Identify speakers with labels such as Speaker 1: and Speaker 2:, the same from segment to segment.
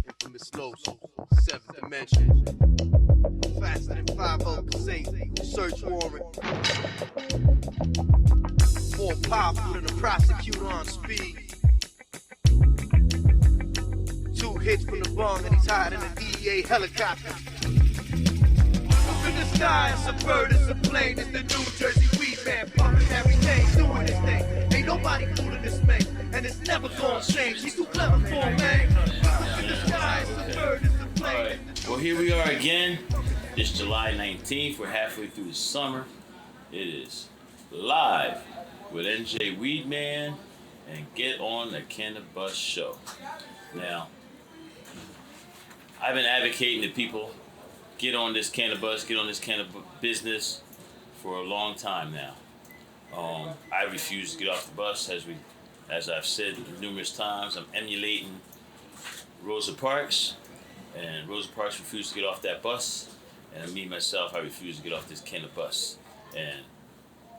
Speaker 1: Infamous Los, seventh dimension. Faster than 50 search warrant. More powerful than a prosecutor on speed. 2 hits from the bung and he's hiding in a DEA helicopter. Up in the sky, it's a bird, it's a plane, it's the New Jersey Weedman, pumping everything, doing his thing. Ain't nobody fooling this man, and it's never gonna change. He's too clever for a man. Up in the sky, it's a bird, it's a plane.
Speaker 2: All right. Well, here we are again. It's July 19th. We're halfway through the summer. It is live with NJ Weedman and Get on the Cannabus show. Now, I've been advocating that people get on this cannabis business for a long time now. I refuse to get off the bus, as I've said numerous times. I'm emulating Rosa Parks, and Rosa Parks refused to get off that bus, and me myself, I refuse to get off this cannabis, and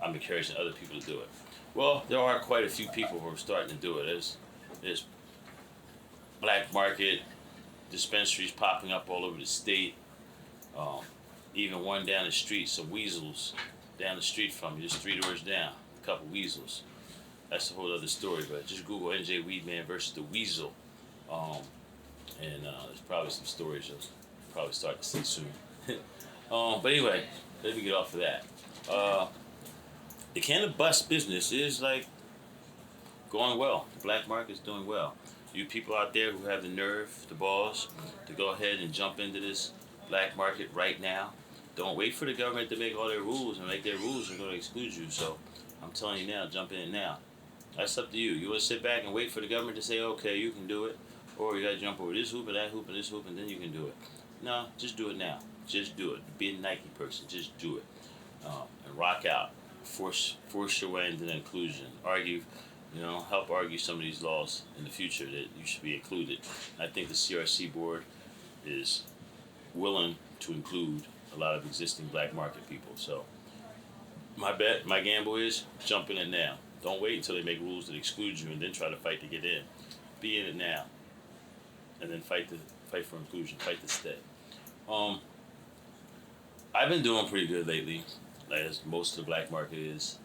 Speaker 2: I'm encouraging other people to do it. Well, there are quite a few people who are starting to do it. There's black market dispensaries popping up all over the state. Even one down the street, some weasels down the street from me, just 3 doors down, a couple weasels. That's a whole other story, but just Google NJ Weedman versus the weasel. And there's probably some stories you'll probably start to see soon. But anyway, let me get off of that. The cannabis business is like going well. The black market's doing well. You people out there who have the nerve, the balls, to go ahead and jump into this black market right now, don't wait for the government to make all their rules and make their rules are going to exclude you. So I'm telling you now, jump in it now. That's up to you. You want to sit back and wait for the government to say, okay, you can do it, or you got to jump over this hoop and that hoop and this hoop and then you can do it. No, just do it now. Just do it. Be a Nike person. Just do it. And rock out. Force your way into inclusion. Argue, help argue some of these laws in the future that you should be included. I think the CRC board is willing to include a lot of existing black market people. So my gamble is jump in it now. Don't wait until they make rules that exclude you and then try to fight to get in. Be in it now, and then fight for inclusion. Fight to stay. I've been doing pretty good lately, as most of the black market is.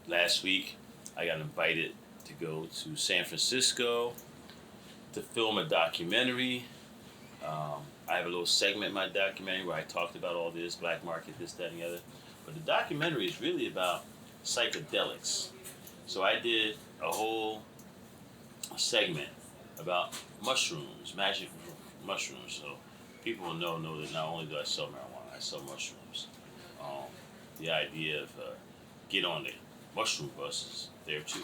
Speaker 2: Last week, I got invited to go to San Francisco to film a documentary. I have a little segment in my documentary where I talked about all this, black market, this, that, and the other. But the documentary is really about psychedelics. So I did a whole segment about mushrooms, magic mushrooms. So people will know that not only do I sell marijuana, I sell mushrooms. The idea of get on the mushroom bus is there too.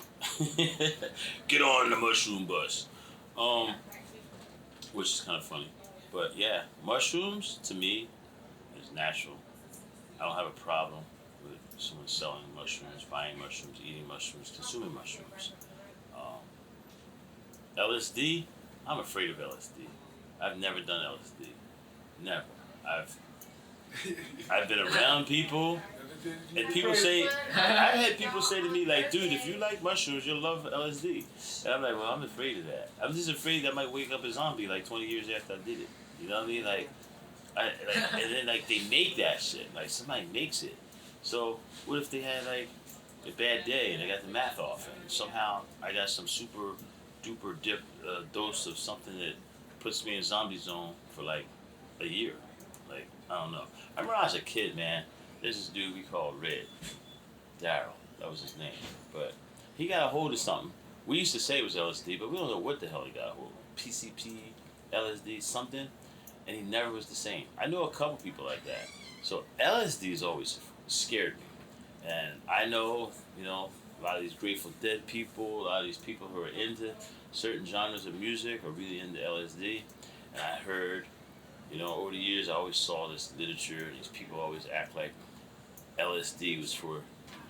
Speaker 2: Get on the mushroom bus. Which is kind of funny. But yeah, mushrooms to me is natural. I don't have a problem with someone selling mushrooms, buying mushrooms, eating mushrooms, consuming mushrooms. LSD, I'm afraid of LSD. I've never done LSD. Never. I've been around people, and people say, I've had people say to me, like, dude, if you like mushrooms, you'll love LSD. And I'm like, well, I'm afraid of that. I'm just afraid that I might wake up a zombie like 20 years after I did it. You know what I mean? And then they make that shit. Like somebody makes it. So what if they had like a bad day and they got the math off and somehow I got some super duper dose of something that puts me in zombie zone for like a year. Like, I don't know. I remember when I was a kid, man, there's this dude we called Red. Daryl, that was his name. But he got a hold of something. We used to say it was LSD, but we don't know what the hell he got a hold of. PCP, LSD, something. And he never was the same. I know a couple people like that. So LSD has always scared me. And I know, a lot of these Grateful Dead people, a lot of these people who are into certain genres of music are really into LSD. And I heard, over the years, I always saw this literature. These people always act like LSD was for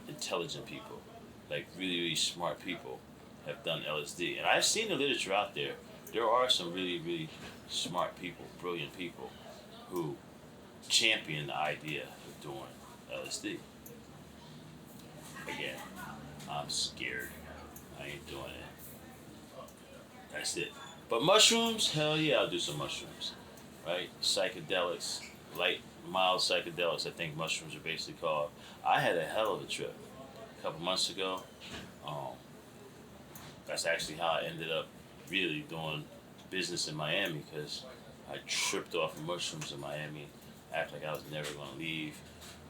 Speaker 2: intelligent people. Like really, really smart people have done LSD. And I've seen the literature out there. There are some really, really smart people, brilliant people who champion the idea of doing LSD. Again, I'm scared. I ain't doing it. That's it. But mushrooms, hell yeah, I'll do some mushrooms. Right? Psychedelics, light, mild psychedelics, I think mushrooms are basically called. I had a hell of a trip a couple months ago. Um, that's actually how I ended up really doing business in Miami, because I tripped off of mushrooms in Miami, act like I was never going to leave.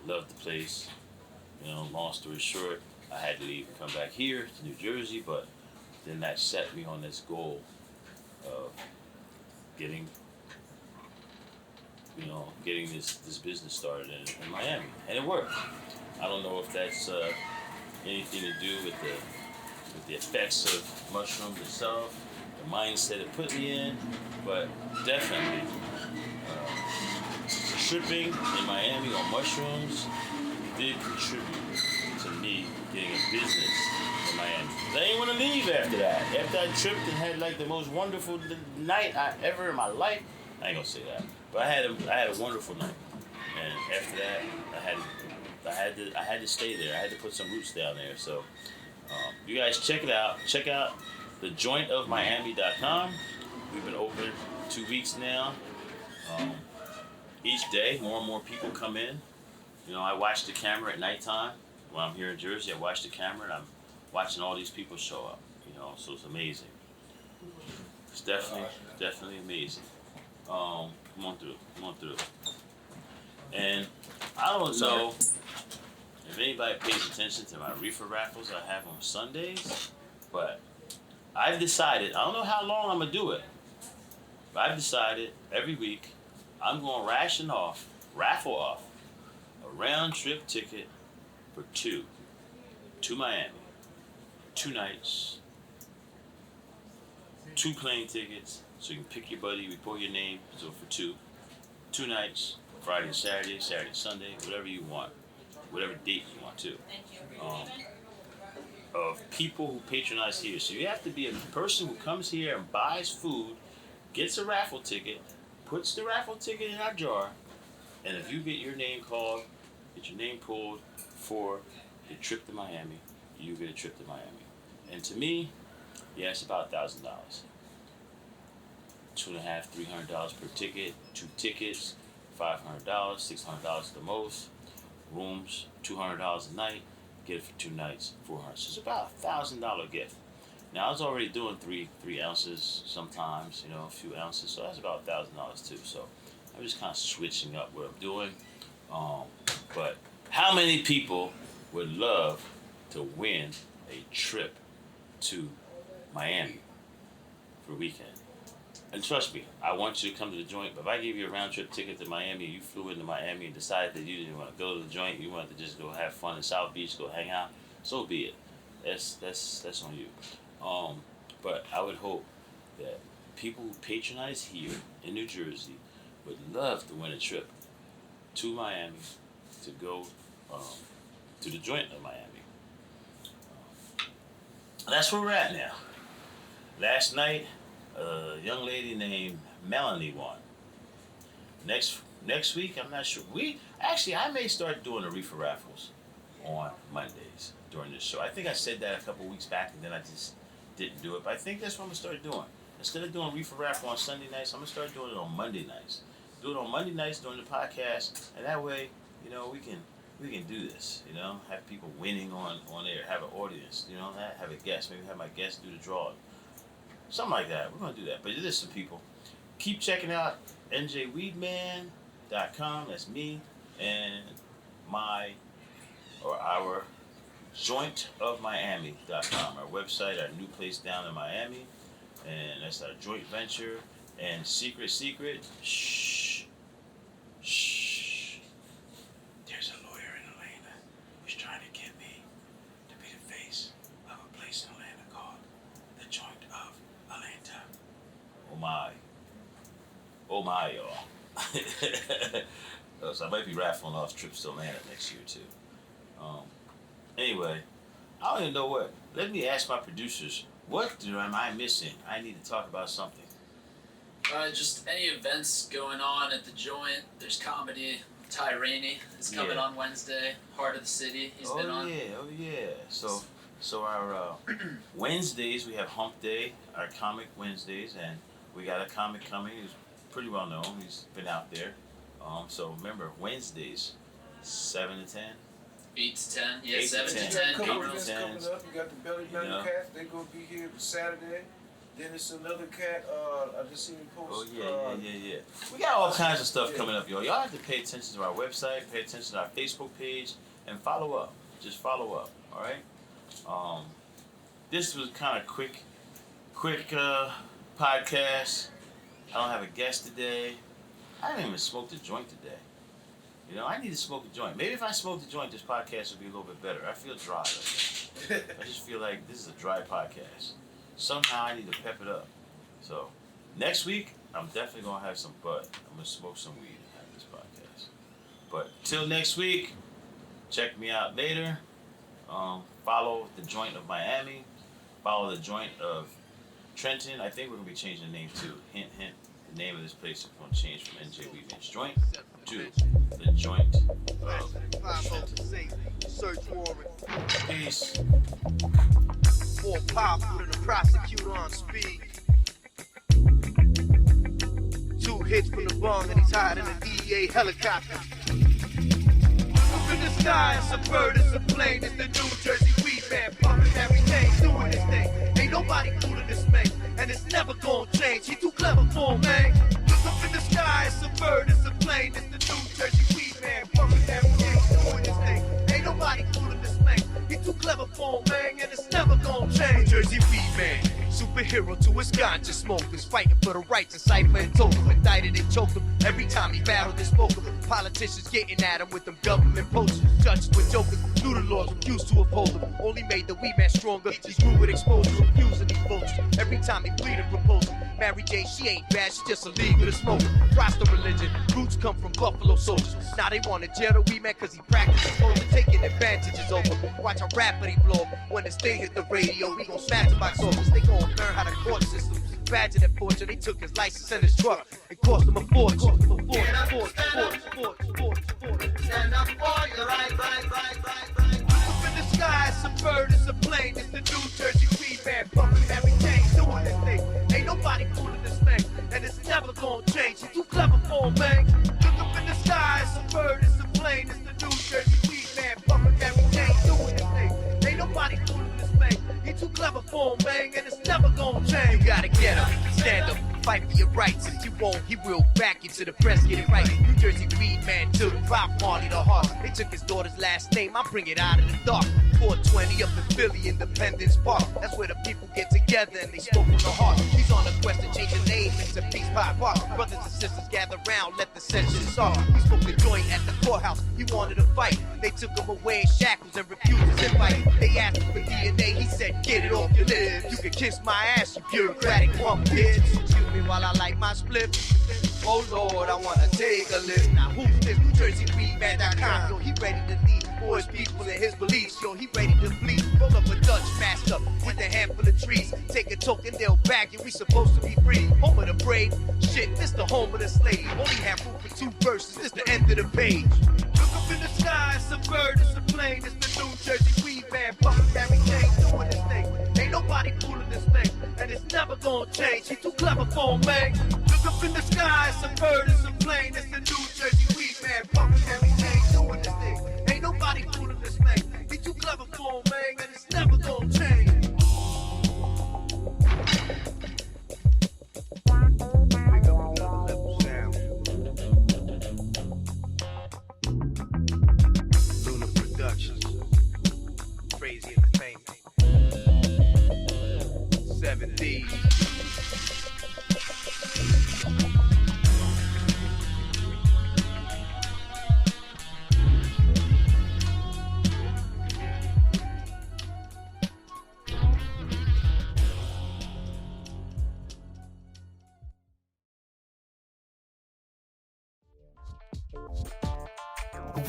Speaker 2: Loved the place. Long story short, I had to leave and come back here to New Jersey, but then that set me on this goal of getting this business started in Miami, and it worked. I don't know if that's anything to do with the effects of mushrooms itself, the mindset it put me in, but definitely tripping in Miami on mushrooms did contribute to me getting a business in Miami. I didn't want to leave after that. After I tripped and had like the most wonderful night I ever in my life, I ain't gonna say that, but I had a wonderful night. And after that, I had to stay there. I had to put some roots down there. So you guys check it out. Check out thejointofmiami.com. We've been open 2 weeks now. Each day, more and more people come in. I watch the camera at nighttime when I'm here in Jersey. I watch the camera and I'm watching all these people show up. So it's amazing. It's definitely amazing. Come on through. And I don't know if anybody pays attention to my reefer raffles I have on Sundays, but I've decided, I don't know how long I'm going to do it, but I've decided every week I'm going to raffle off a round trip ticket for two to Miami. 2 nights, 2 plane tickets, so you can pick your buddy, report your name, so for 2 nights, Friday and Saturday, Saturday and Sunday, whatever you want, whatever date you want to, of people who patronize here. So you have to be a person who comes here and buys food, gets a raffle ticket, puts the raffle ticket in our jar, and if you get your name called, get your name pulled for the trip to Miami, you get a trip to Miami. And to me, yeah, it's about $1,000. $250, $300 per ticket, 2 tickets, $500, $600 at the most. Rooms, $200 a night. Get it for 2 nights, $400. So it's about a $1,000 gift. Now I was already doing 3 ounces sometimes, a few ounces, so that's about $1,000 too. So I'm just kind of switching up what I'm doing. But how many people would love to win a trip to Miami for a weekend? And trust me, I want you to come to the joint, but if I gave you a round trip ticket to Miami and you flew into Miami and decided that you didn't want to go to the joint, you wanted to just go have fun in South Beach, go hang out, so be it. That's on you. But I would hope that people who patronize here in New Jersey would love to win a trip to Miami to go to the joint of Miami. That's where we're at now. Last night, a young lady named Melanie won. Next week, I'm not sure. I may start doing the reefer raffles on Mondays during this show. I think I said that a couple weeks back, and then I just didn't do it. But I think that's what I'm gonna start doing. Instead of doing reefer raffle on Sunday nights, I'm gonna start doing it on Monday nights. Do it on Monday nights during the podcast, and that way, we can do this. Have people winning on air, have an audience. Have a guest. Maybe have my guest do the drawing. Something like that. We're going to do that. But there's some people. Keep checking out NJWEEDMAN.com. That's me. And our jointofmiami.com. Our website, our new place down in Miami. And that's our joint venture. And secret, shh. There's a lawyer in Atlanta who's trying to get me to be the face of a place in Atlanta called the Joint of Atlanta. Oh my, y'all. So I might be raffling off trips to Atlanta next year too. Anyway, I don't even know what. Let me ask my producers, what am I missing? I need to talk about something.
Speaker 3: Just any events going on at the joint. There's comedy. Ty Rainey is coming on Wednesday. Heart of the City. He's been on.
Speaker 2: Oh yeah. So So our Wednesdays, we have Hump Day, our comic Wednesdays, and we got a comic coming. He's pretty well known. He's been out there. So remember, Wednesdays, 7 to 10.
Speaker 3: 8 to 10. Yeah,
Speaker 2: 8 to
Speaker 3: 7 to
Speaker 2: 10.
Speaker 3: 10.
Speaker 4: Couple
Speaker 2: Eight to
Speaker 4: events
Speaker 2: 10.
Speaker 4: coming up. You got the Belly Button Cats. They gonna be here Saturday. Then it's another cat. I just seen him post.
Speaker 2: Oh yeah. We got all kinds of stuff coming up, y'all. Y'all have to pay attention to our website, pay attention to our Facebook page, and follow up. Just follow up. All right. This was kind of quick podcast. I don't have a guest today. I haven't even smoked a joint today. You know, I need to smoke a joint. Maybe if I smoked a joint, this podcast would be a little bit better. I feel dry. I just feel like this is a dry podcast. Somehow I need to pep it up. So, next week, I'm definitely going to have some bud. I'm going to smoke some weed and have this podcast. But till next week, check me out later. Follow the joint of Miami. Follow the joint of Trenton. I think we're going to be changing the name too. Hint, hint. The name of this place is going to change from NJ Weedman's joint to the joint of Trenton.
Speaker 1: Search warrant.
Speaker 2: Peace.
Speaker 1: More powerful than a prosecutor on speed. 2 hits from the bong and he's hiding in a DEA helicopter. Up in the sky, it's a bird, it's a plane, it's the New Jersey Weedman, pumping everything, doing his thing. Ain't nobody cooler than Spank, and it's never gonna change. He too clever for him, man. Look up in the sky, it's a bird, it's a plane, it's the New Jersey Weedman, pumping everything, doing his thing. Ain't nobody cooler than Spank. He too clever for him, man, and it's never gonna change. New Jersey Weedman, superhero to his ganja smokers, fighting for the rights of cipher and token. Indicted and choked him every time he battled and spoke him. Politicians getting at him with them government posters. Judges with jokers, knew the laws, refused to uphold them. Only made the weed man stronger. He grew with exposure, refusing these vultures. Every time he pleaded proposal. Mary J, she ain't bad, she just illegal to smoke. Rasta religion, roots come from Buffalo soldiers. Now they want to jail the weed man cause he practices soldier, taking advantages over. Watch how rapid he blow up. When this thing hit the radio, we gon' smash him by soldiers. They gon' learn how the court system badge that fortune. They took his license and his truck. It cost him a fortune.
Speaker 5: Stand up for your right.
Speaker 1: Up in the sky, it's a bird, it's a plane, it's the New Jersey Weedman, pumping everything, doing his thing. Ain't nobody cooler than Spank, and it's never gonna change. He's too clever for him, man. Look up in the sky, it's a bird, it's a plane, it's the New Jersey Weedman, pumping everything, doing his thing. Ain't nobody cooler than Spank. He too clever for him, man, and it's never gonna change. You gotta get up, stand up, fight for your rights. If you won't, he will back you to the press, get it right. New Jersey Weedman took Bob Marley to heart. They took his daughter's last name, I bring it out of the dark. 420 up in Philly, Independence Park. That's where the people get together and they spoke from the heart. He's on a quest to change the name into Peace Pie Park. Brothers and sisters gather round, let the session start. He spoke the joint at the courthouse, he wanted to fight. They took him away in shackles and refused his invite. They asked him for DNA, he said, get it off your lips. You can kiss my ass, you bureaucratic punk bitch. Excuse me while I light my split. Oh Lord, I wanna take a lift. Now who's this? New Jersey Weedman.com. Yo, he ready to lead for his people and his beliefs. Yo, he ready to bleed. Roll up a Dutch masked up with a handful of trees. Take a token, they'll bag you. We supposed to be free. Home of the brave. Shit, this the home of the slave. Only have room for 2 verses. This the end of the page. Look up in the sky, it's a bird, it's a plane, it's the New Jersey Weedman, pumping everything, doing his thing. Ain't nobody cooler than Spank, and it's never gonna change. He too clever for him, man. Look up in the sky, it's a bird, it's a plane, it's the New Jersey Weedman, pumping everything, doing his thing. Ain't nobody cooler than Spank. He too clever for him, man, and it's never gonna change. Pick up another level sound. Luna Productions, Crazy Entertainment, 7 D's.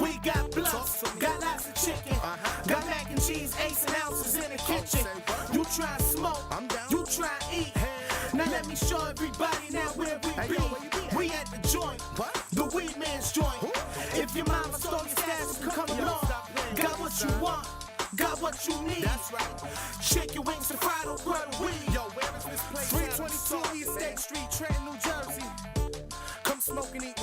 Speaker 6: We got blunts, got lots of chicken, got mac and cheese, 8 ounces in the kitchen. You try smoke, you try eat. Now let me show everybody now where we be. We at the joint, the Weedman's joint. If your mama stole your stash, come along. Got what you want, got what what you need. That's right. Chicken wings and fried on griddle weed. Yo, where is this place? 322 East State Street, Trenton, New Jersey. Come smoke and eat